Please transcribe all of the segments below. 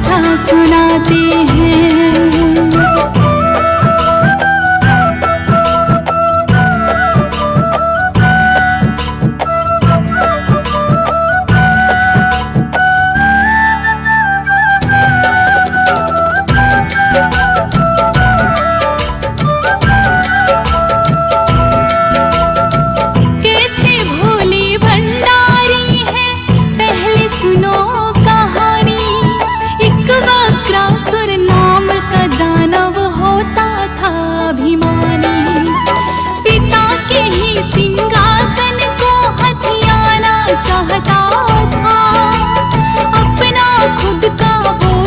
कथा सुनाते हैं।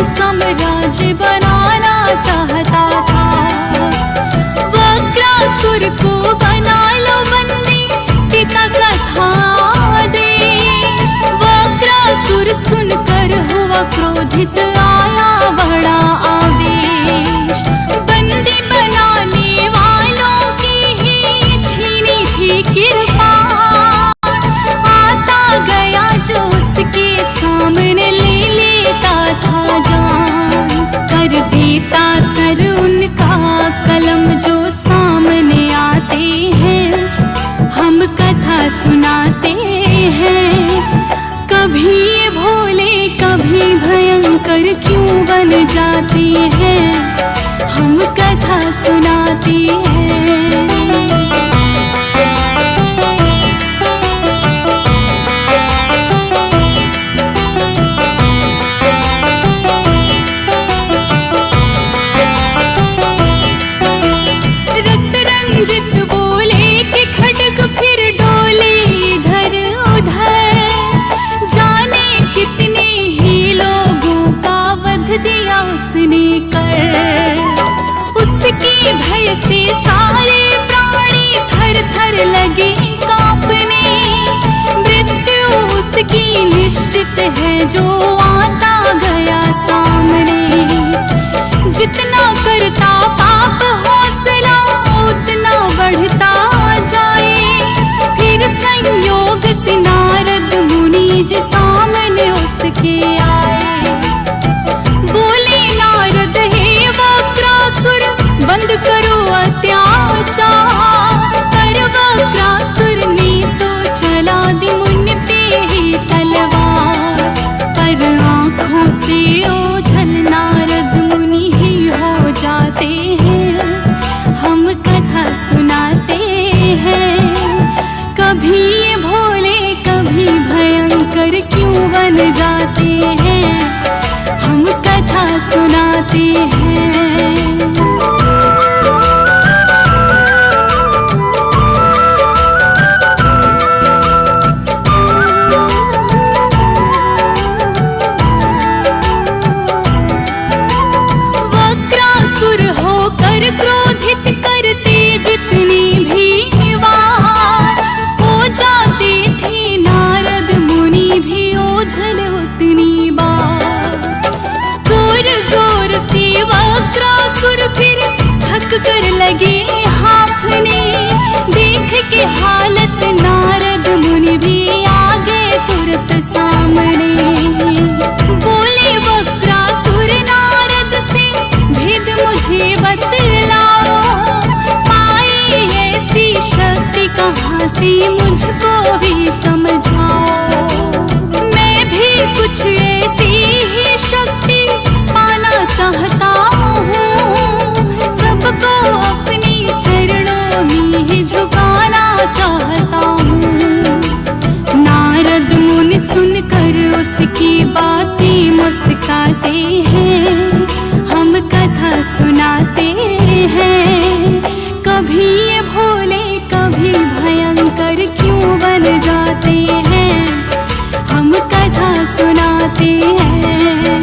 साम्राज्य बनाना चाहता था। वक्रासुर को बना लो बंदी, पिता का था आदेश। वक्रासुर सुनकर हुआ क्रोधित, आया बड़ा आवेश। बंदी बनाने वालों की ही छीनी थी कृपा, आता गया जो उसके सामने ले लेता था जान। कर देता सर उनका कलम जो सामने आते हैं, हम कथा सुनाते हैं। कभी ये भोले कभी भयंकर क्यों बन जाते हैं, हम कथा सुनाते हैं। रंजित बोले कि खड्ग फिर डोले इधर उधर, जाने कितने ही लोगों का वध दिया उसने कर। उसकी भय से सारे प्राणी थर थर लगे कांपने। मृत्यु उसकी निश्चित है जो आता गया सामने। जितना करता पाप हौसला उतना बढ़ता जाए, फिर संयोग से नारद मुनि जी सामने उसके आए। बोले नारद हे वक्रासुर, बंद करो अत्याचार। पर वक्रासुर ने तो चला दी मुनि पे ही तलवार। पर आँखों से ओझल नारद मुनि ही हो जाते हैं, हम कथा सुनाते हैं। कभी ये भोले कभी भयंकर क्यों बन जाते हैं, हम कथा सुनाते हैं। वक्रासुर होकर क्रोधित करते जितनी भी वार, हो जाते थे नारद मुनि भी ओझल उतनी बार। जोर जोर से वक्रासुर फिर थक कर लगे हांफने। देख के हालत नारद मुनि भी आ गए तुरंत सामने। बोले वक्रासुर नारद से, भेद मुझे बतलाओ। पाई ऐसी शक्ति कहाँ से मुझको भी समझाओ। मैं भी कुछ ऐसी ही शक्ति पाना चाहता हूँ। सबको अपने चरणों में ही झुकाना चाहता हूँ। नारद मुनि सुनकर उसकी बातें मुस्काते हैं, हम कथा सुनाते हैं। कभी ये भोले कभी भयंकर क्यों बन जाते हैं, हम कथा सुनाते हैं।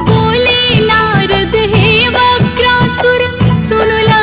बोले नारद हे वक्रासुर, सुन ला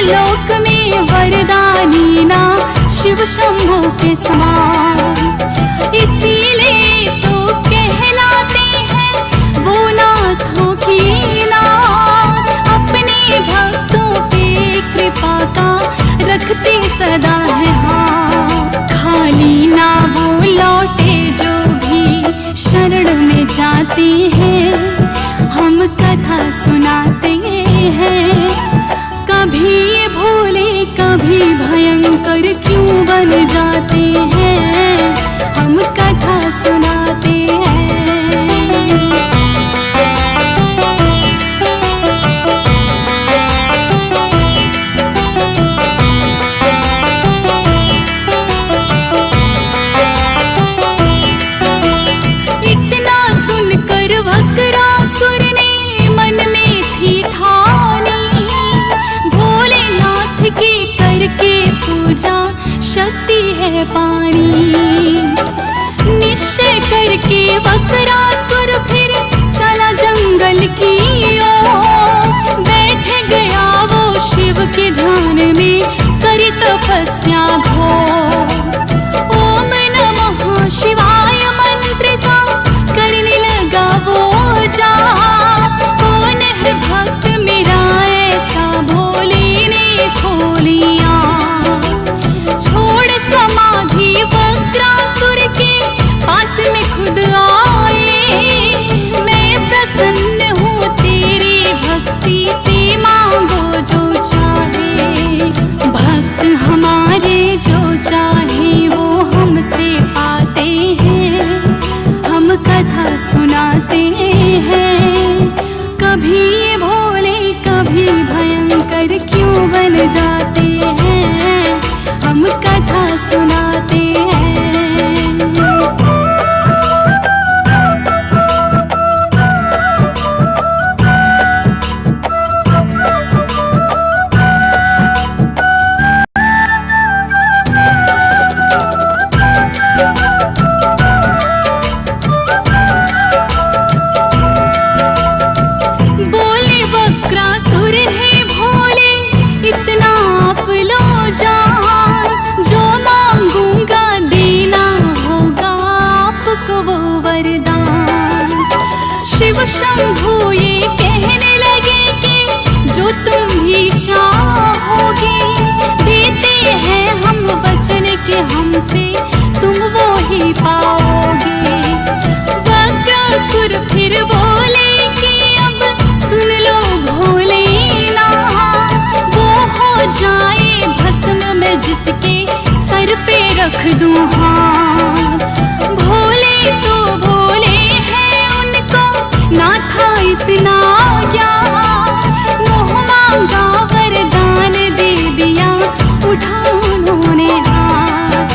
लोक में वरदानी ना शिव शंभू के समान। इसीलिए तो कहलाते हैं वो नाथों की नाथ। अपने भक्तों पे कृपा का रखते सदा है हाथ। खाली ना वो लौटे जो भी शरण में जाते हैं। हम कथा सुनाते हैं, कभी ये भोले कभी भयंकर क्यों बन जाते हैं। हम कथा सुनाते हैं। इतना सुनकर वक्रासुर ने मन में थी ठानी, भोलेनाथ की करके पूजा शक्ति है पानी। निश्चय करके वक्रासुर फिर चला जंगल की ओर। बैठ गया वो शिव के ध्यान में करी तपस्या घोर। ओम नमः शिवाय मंत्र का करने लगा वो जाप। कौन है भक्त मेरा ऐसा भोले ने खोलिया। छोड़ समाधि वक्रासुर के पास में खुद आए। मैं प्रसन्न हूँ तेरी भक्ति से, मांगो जो चाहे। भक्त हमारे जो चाहे वो हमसे पाते हैं। हम कथा सुनाते हैं, कभी ये भोले कभी भयंकर क्यों बन जाते हैं। हम कथा सुनाते हैं। बोले वक्रासुर है भोले इतना आप लो जान। जो मांगूंगा देना होगा आपको वो वरदान। शिव शंभू ये कहने लगे कि जो तुम भी चाहोगे, देते हैं हम वचन के हमसे तुम वो ही पाओगे। वक्रासुर फिर बोले कि अब सुन लो भोलेना, वो हो जाए भस्म में जिसके सर पे रख दूं हाथ। भोले तो भोले हैं उनको ना था इतना ज्ञान। मोह मांगा वरदान दे दिया उठा उन्होंने हाथ।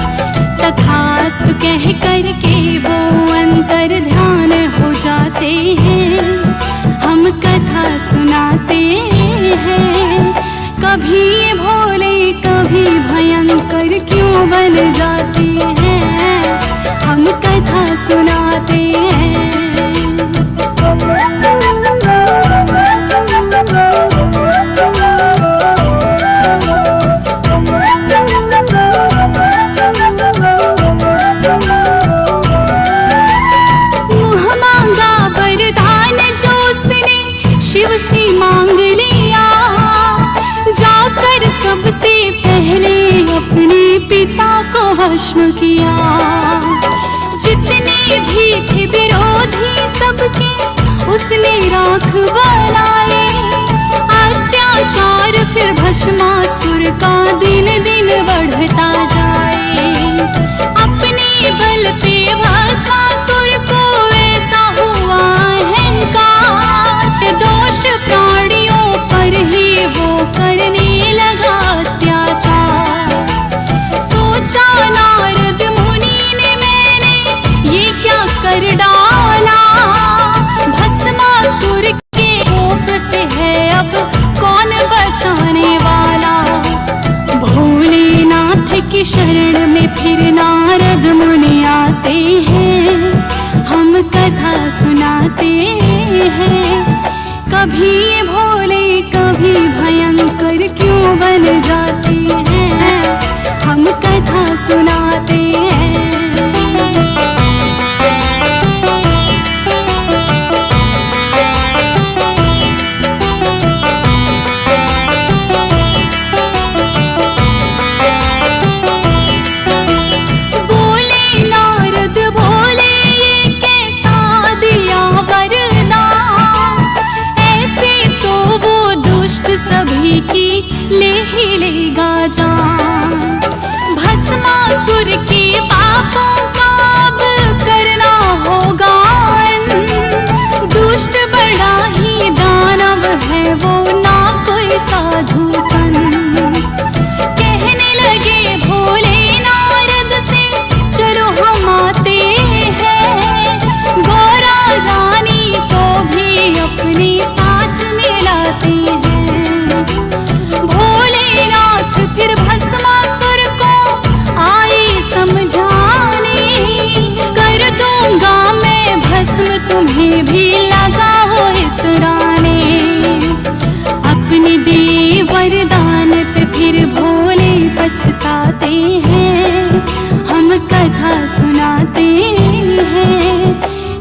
तथास्तु कह करके वो अंतर ध्यान हो जाते हैं। हम कथा सुनाते हैं, कभी ये भोले कभी भयंकर क्यों बन जाते हैं। हम कथा सुनाते हैं। मुँह मांगा वरदान जो उसने शिव से मांग लिया। जाकर सबसे पहले अपने पिता को भस्म किया। जितने भी थे विरोधी सबके उसने राख बनाए। अत्याचार फिर भस्मासुर का दिन दिन बढ़ता जाए। अपने बल पे भस्मासुर को ऐसा हुआ अहंकार। दोष प्राणियों पर ही वो करने लगा अत्याचार। सोचा नारद मुनि ने मैंने ये क्या कर डाला। भस्मासुर के कोप से है अब कौन बचाने वाला। भोलेनाथ की शरण में फिर नारद मुनि आते हैं। हम कथा सुनाते हैं, कभी ये भोले कभी भयंकर क्यों क्यों बन जाते हैं, हम कथा सुनाते हैं। सभी की ले ही लेगा जान, भस्मासुर के पापों का अब करना होगा अंत। दुष्ट बड़ा ही दानव है वो, ना कोई साधु संत। कहने लगे भोले नारद से, चलो हम आते हैं, गौरा रानी को भी अपने साथ मिलाते हैं। फिर भस्मासुर को आए समझाने, कर दूंगा मैं भस्म तुम्हें भी लगाओ इतराने। अपने दिए वरदान पे फिर भोले पछताते हैं, हम कथा सुनाते हैं।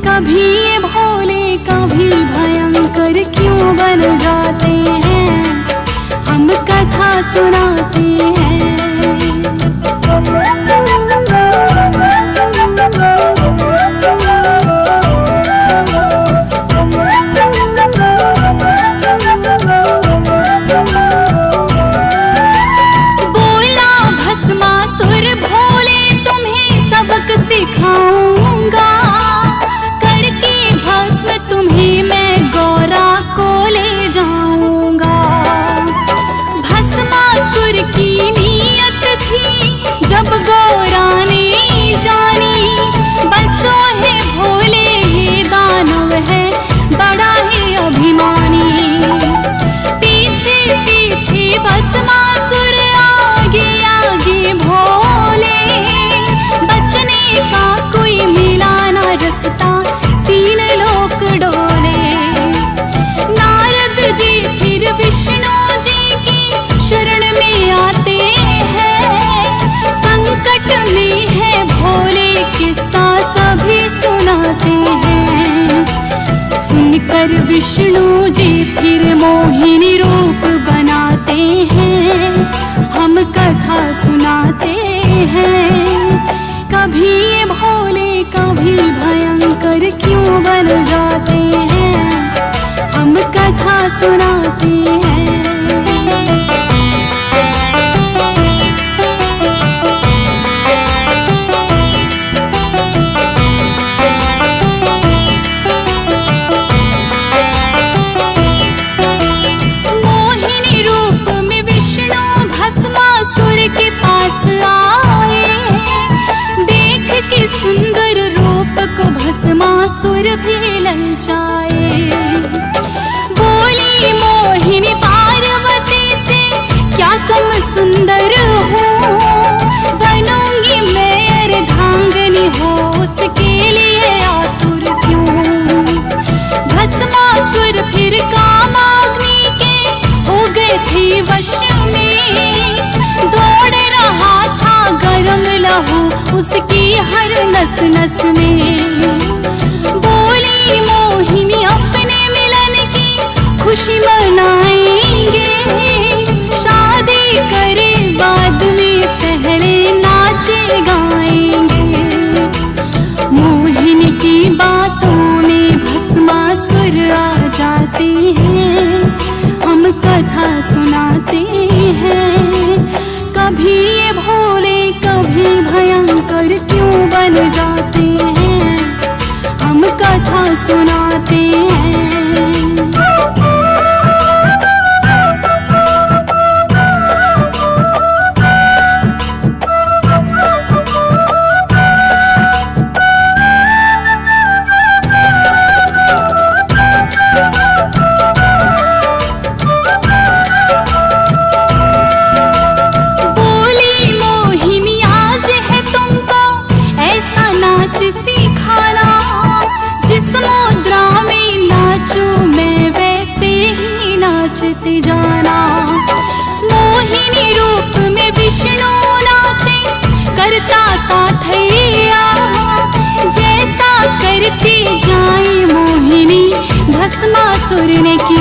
कभी ये भोले कभी भयंकर क्यों बन जाते हैं, हम कथा सुनाते हैं। बोला भस्मासुर भोले तुम्हें सबक सिखाऊंगा, करके भस्म तुम्हें मैं गौरा को ले जाऊंगा। भस्मासुर की नीयत थी जब गौरा ने जानी, बच्चों है भोले ये दानव है बड़ा ही अभिमानी। पीछे पीछे भस्मासुर आगे आगे भोले, बचने का कोई मिला ना रास्ता, तीन लोक डोले। नारद जी फिर विष्णु जी की शरण में आते हैं, संकट में है भोले किस्सा सभी सुनाते हैं। सुनकर विष्णु जी फिर मोहिनी रूप बनाते हैं, हम कथा सुनाते हैं। कभी ये भोले कभी भयंकर क्यों बन जाते हैं, हम कथा सुनाते हैं। सुंदर रूप को भस्मासुर भी ललचाए। बोली मोहिनी पार्वती से, क्या कम सुंदर हूँ, बनूंगी मैं अर्धांगिनी हो, उसके लिए आतुर क्यों। भस्मासुर फिर कामाग्नि के हो गए थे वश में, दौड़ रहा था गरम लहू उसकी हर नस नस में। बोली मोहिनी अपने मिलन की खुशी मनाएंगे, शादी करे बाद में पहले नाचे गाएंगे। मोहिनी की बातों में भस्मासुर आ जाते हैं, हम कथा सुनाते हैं। कभी ये भोले कभी भयंकर क्यों बन जाते हैं, हम कथा सुनाते हैं। बोली मोहिनी आज है तुमको ऐसा ना भस्मासुर ने की।